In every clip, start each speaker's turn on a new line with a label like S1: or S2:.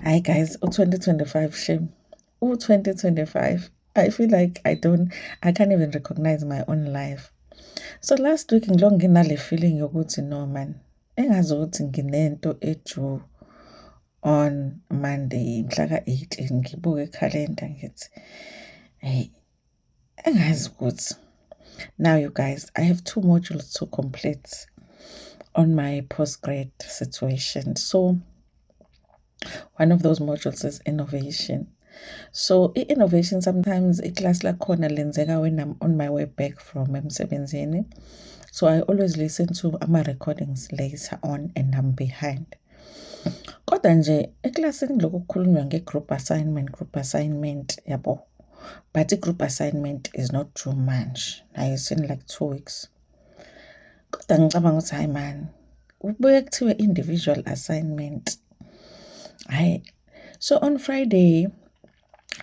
S1: Hi guys, 2025 shame. 2025. I feel like I can't even recognize my own life. So last week ngiloko nginale feeling yokuthi no man. Engazi ukuthi nginento eju on Monday mhla ka-18 ngibuke ikhalenda ngithi hey engazi ukuthi. Now you guys, I have 2 modules to complete on my postgrad situation. So one of those modules is innovation. So innovation sometimes class lakhona lenzeka when I'm on my way back from emsebenzini. So I always listen to ama recordings later on and I'm behind. Kodwa nje eklasini lokho kukhulunywa nge-group assignment yabo. But i-group assignment is not too much. It's in like 2 weeks. Kodwa ngicabanga ukuthi hayi man, kubuye kuthiwe individual assignment. So on Friday,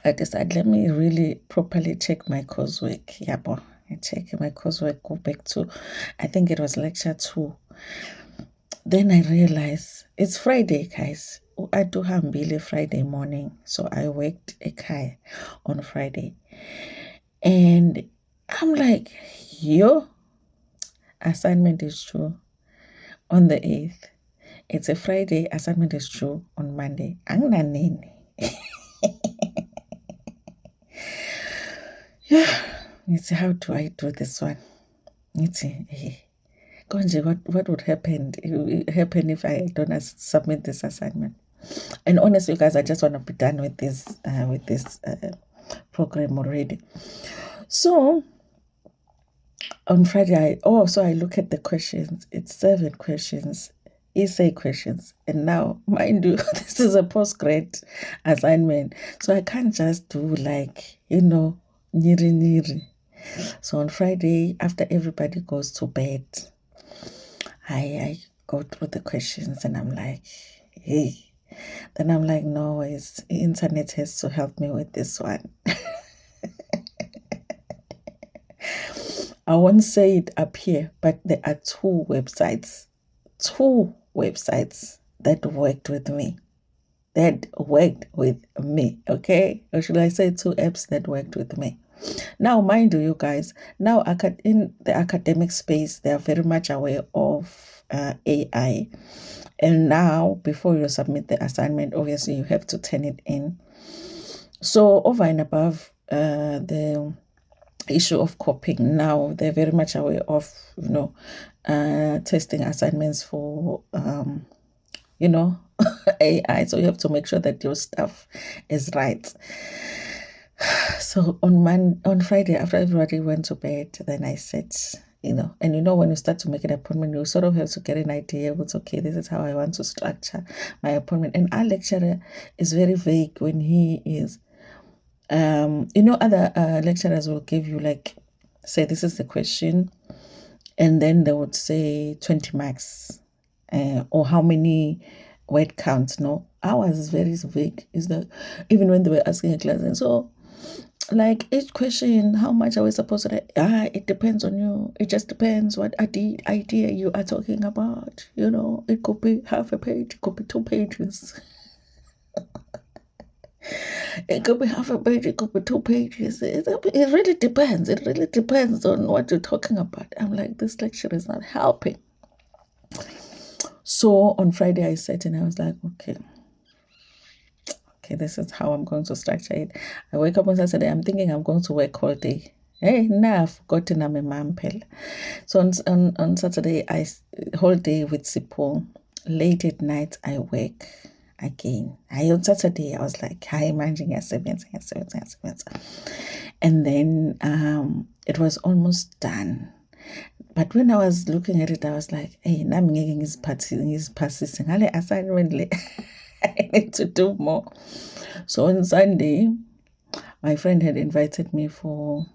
S1: I decided let me really properly check my coursework. Yabo, I check my coursework, go back to, I think it was lecture 2. Then I realized it's Friday, guys. I do hambile Friday morning. So I worked ekhaya on Friday. And I'm like, yo, assignment is true on the 8th. It's a Friday, assignment is true on Monday. Anginanini. Yeah, how do I do this one? What would happen if I don't submit this assignment? And honestly, guys, I just want to be done with this program already. So on Friday, I look at the questions. It's 7 questions, essay questions. And now, mind you, this is a postgrad assignment. So I can't just do like, niri. So on Friday, after everybody goes to bed, I go through the questions and I'm like, hey. Then I'm like, no, internet has to help me with this one. I won't say it up here, but there are 2 websites that worked with me. Okay? Or should I say 2 apps that worked with me? Now, mind you guys, now in the academic space, they are very much aware of AI. And now, before you submit the assignment, obviously you have to turn it in. So over and above the issue of copying, now they're very much aware of, testing assignments for, AI. So you have to make sure that your stuff is right. So on Friday, after everybody went to bed, then I said, and when you start to make an appointment, you sort of have to get an idea of, okay, this is how I want to structure my appointment. And our lecturer is very vague when he is, other lecturers will give you like, say, this is the question, and then they would say 20 marks, or how many word counts. No, ours is very vague. Is that even when they were asking a class, and so like each question, how much are we supposed to it depends on you. It just depends what idea you are talking about. It could be half a page, it could be 2 pages. It could be half a page, it could be 2 pages. It really depends. It really depends on what you're talking about. I'm like, this lecture is not helping. So on Friday I sat and I was like, okay, this is how I'm going to structure it. I wake up on Saturday, I'm thinking I'm going to work all day. Hey, now I've forgotten I'm a mom. So on Saturday, whole day with Sipho. Late at night, I work again. On Saturday, I was like, hi, managing a 7. And then it was almost done. But when I was looking at it, I was like, hey, now I'm getting his passing. Assignment. I need to do more. So on Sunday, my friend had invited me for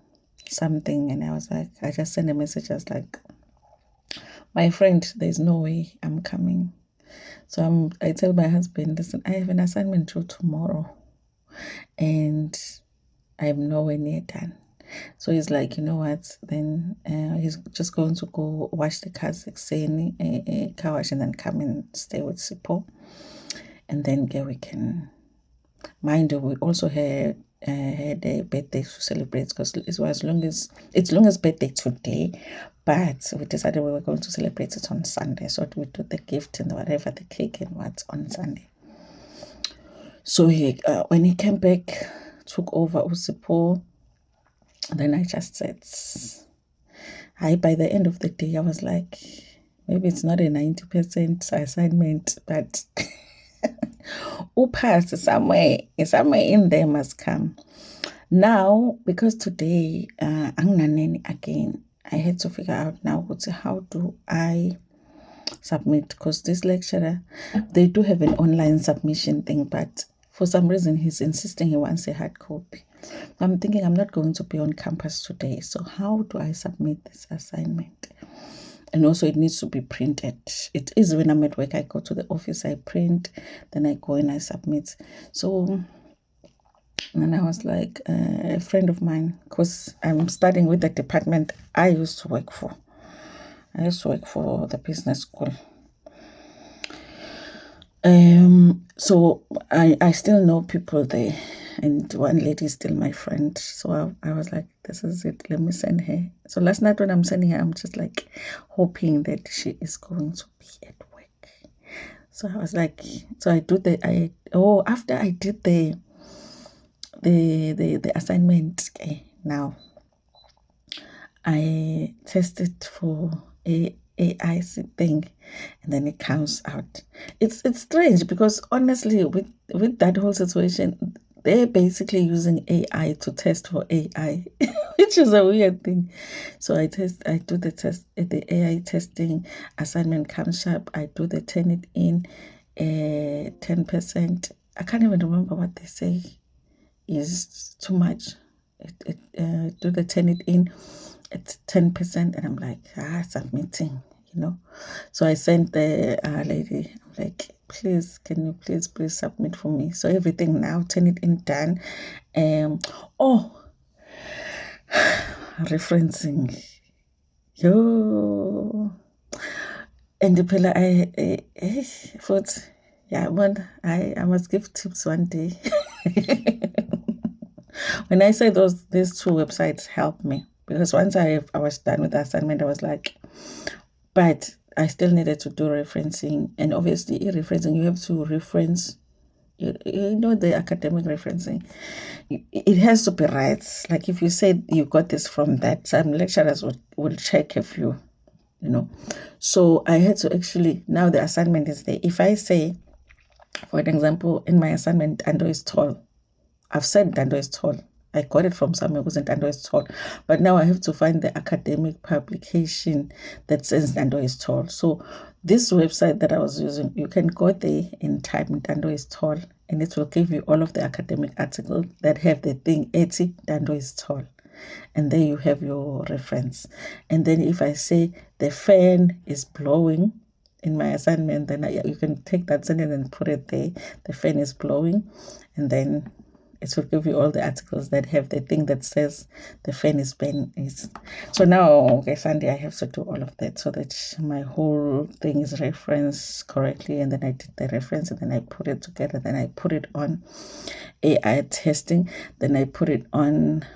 S1: something, and I was like, I just sent a message. I was like, my friend, there's no way I'm coming. So I tell my husband, listen, I have an assignment due tomorrow, and I'm nowhere near done. So he's like, you know what? Then he's just going to go wash the cars, car wash, and then come and stay with Sipho. And then we can mind you, we also had a birthday to celebrate because it was it's longest birthday today, but we decided we were going to celebrate it on Sunday. So we do the gift and whatever, the cake and what on Sunday. So when he came back, took over Usipho, then I just said, by the end of the day, I was like, maybe it's not a 90% assignment, but upass somewhere in there must come. Now, because today, anginaneni again, I had to figure out now how do I submit, because this lecturer, they do have an online submission thing, but for some reason he's insisting he wants a hard copy. I'm thinking I'm not going to be on campus today, so how do I submit this assignment? And also it needs to be printed. It is when I'm at work, I go to the office, I print, then I go and I submit. So and I was like, a friend of mine, because I'm studying with the department I used to work for. I used to work for the business school. So I still know people there, and one lady is still my friend. So I was like, this is it, let me send her. So last night when I'm sending her, I'm just like hoping that she is going to be at work. So I was like, so I do after I did the assignment, now I tested for AI thing, and then it comes out. It's strange because honestly, with that whole situation, they're basically using AI to test for AI, which is a weird thing. So I do the test, the AI testing, assignment comes sharp. I do the turn it in, 10%. I can't even remember what they say is too much. Do the turn it in, it's 10%, and I'm like, submitting, So I sent the lady, I'm like, please, can you please submit for me? So everything now, turn it in, done. Referencing, and the pillar, I must give tips one day. When I say these two websites help me, because once I was done with the assignment, I was like, but I still needed to do referencing, and obviously referencing, you have to reference, the academic referencing, it has to be right. Like if you said you got this from that, some lecturers will check if you so I had to actually, now the assignment is there. If I say, for an example, in my assignment, Dando is tall, I've said Dando is tall. I got it from somewhere, it wasn't Dando is tall. But now I have to find the academic publication that says Dando is tall. So this website that I was using, you can go there and type Dando is tall, and it will give you all of the academic articles that have the thing 80 Dando is tall. And there you have your reference. And then if I say the fan is blowing in my assignment, then you can take that sentence and put it there. The fan is blowing, and then it will give you all the articles that have the thing that says the fan is blowing. So now, Sunday I have to do all of that so that my whole thing is referenced correctly, and then I did the reference, and then I put it together, then I put it on AI testing, then I put it on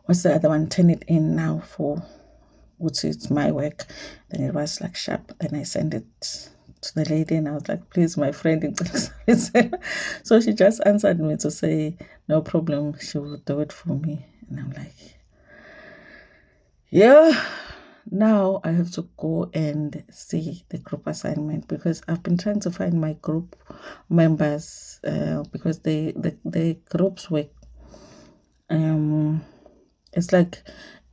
S1: what's the other one? Turn it in now for which is my work. Then it was like sharp. Then I sent it to the lady, and I was like, please, my friend. So she just answered me to say, no problem, she will do it for me. And I'm like, yeah. Now I have to go and see the group assignment, because I've been trying to find my group members, because the groups work. It's like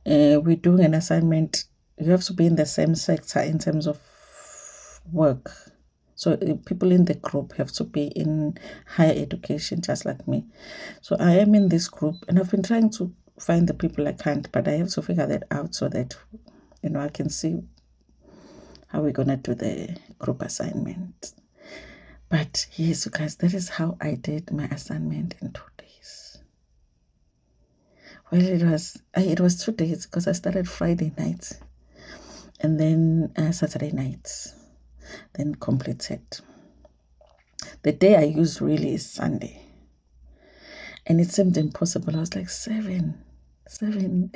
S1: we're doing an assignment. You have to be in the same sector in terms of work. So people in the group have to be in higher education, just like me. So I am in this group, and I've been trying to find the people I can't, but I have to figure that out so that I can see how we're gonna do the group assignment. But yes, you guys, that is how I did my assignment in 2 days. Well, it was 2 days because I started Friday night, and then Saturday night, then completed. The day I used really is Sunday. And it seemed impossible. I was like, 7. 7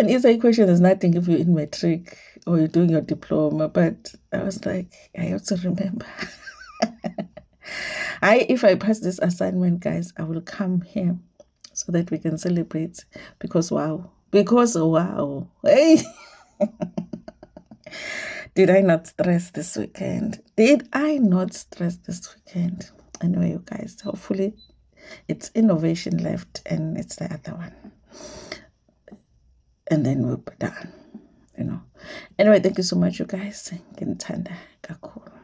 S1: easy equation is nothing if you're in matric or you're doing your diploma. But I was like, I have to remember. If I pass this assignment, guys, I will come here so that we can celebrate. Because wow. Hey. Did I not stress this weekend? Anyway, you guys, hopefully it's innovation left and it's the other one. And then we'll be done, Anyway, thank you so much, you guys. Ngithanda kakhulu.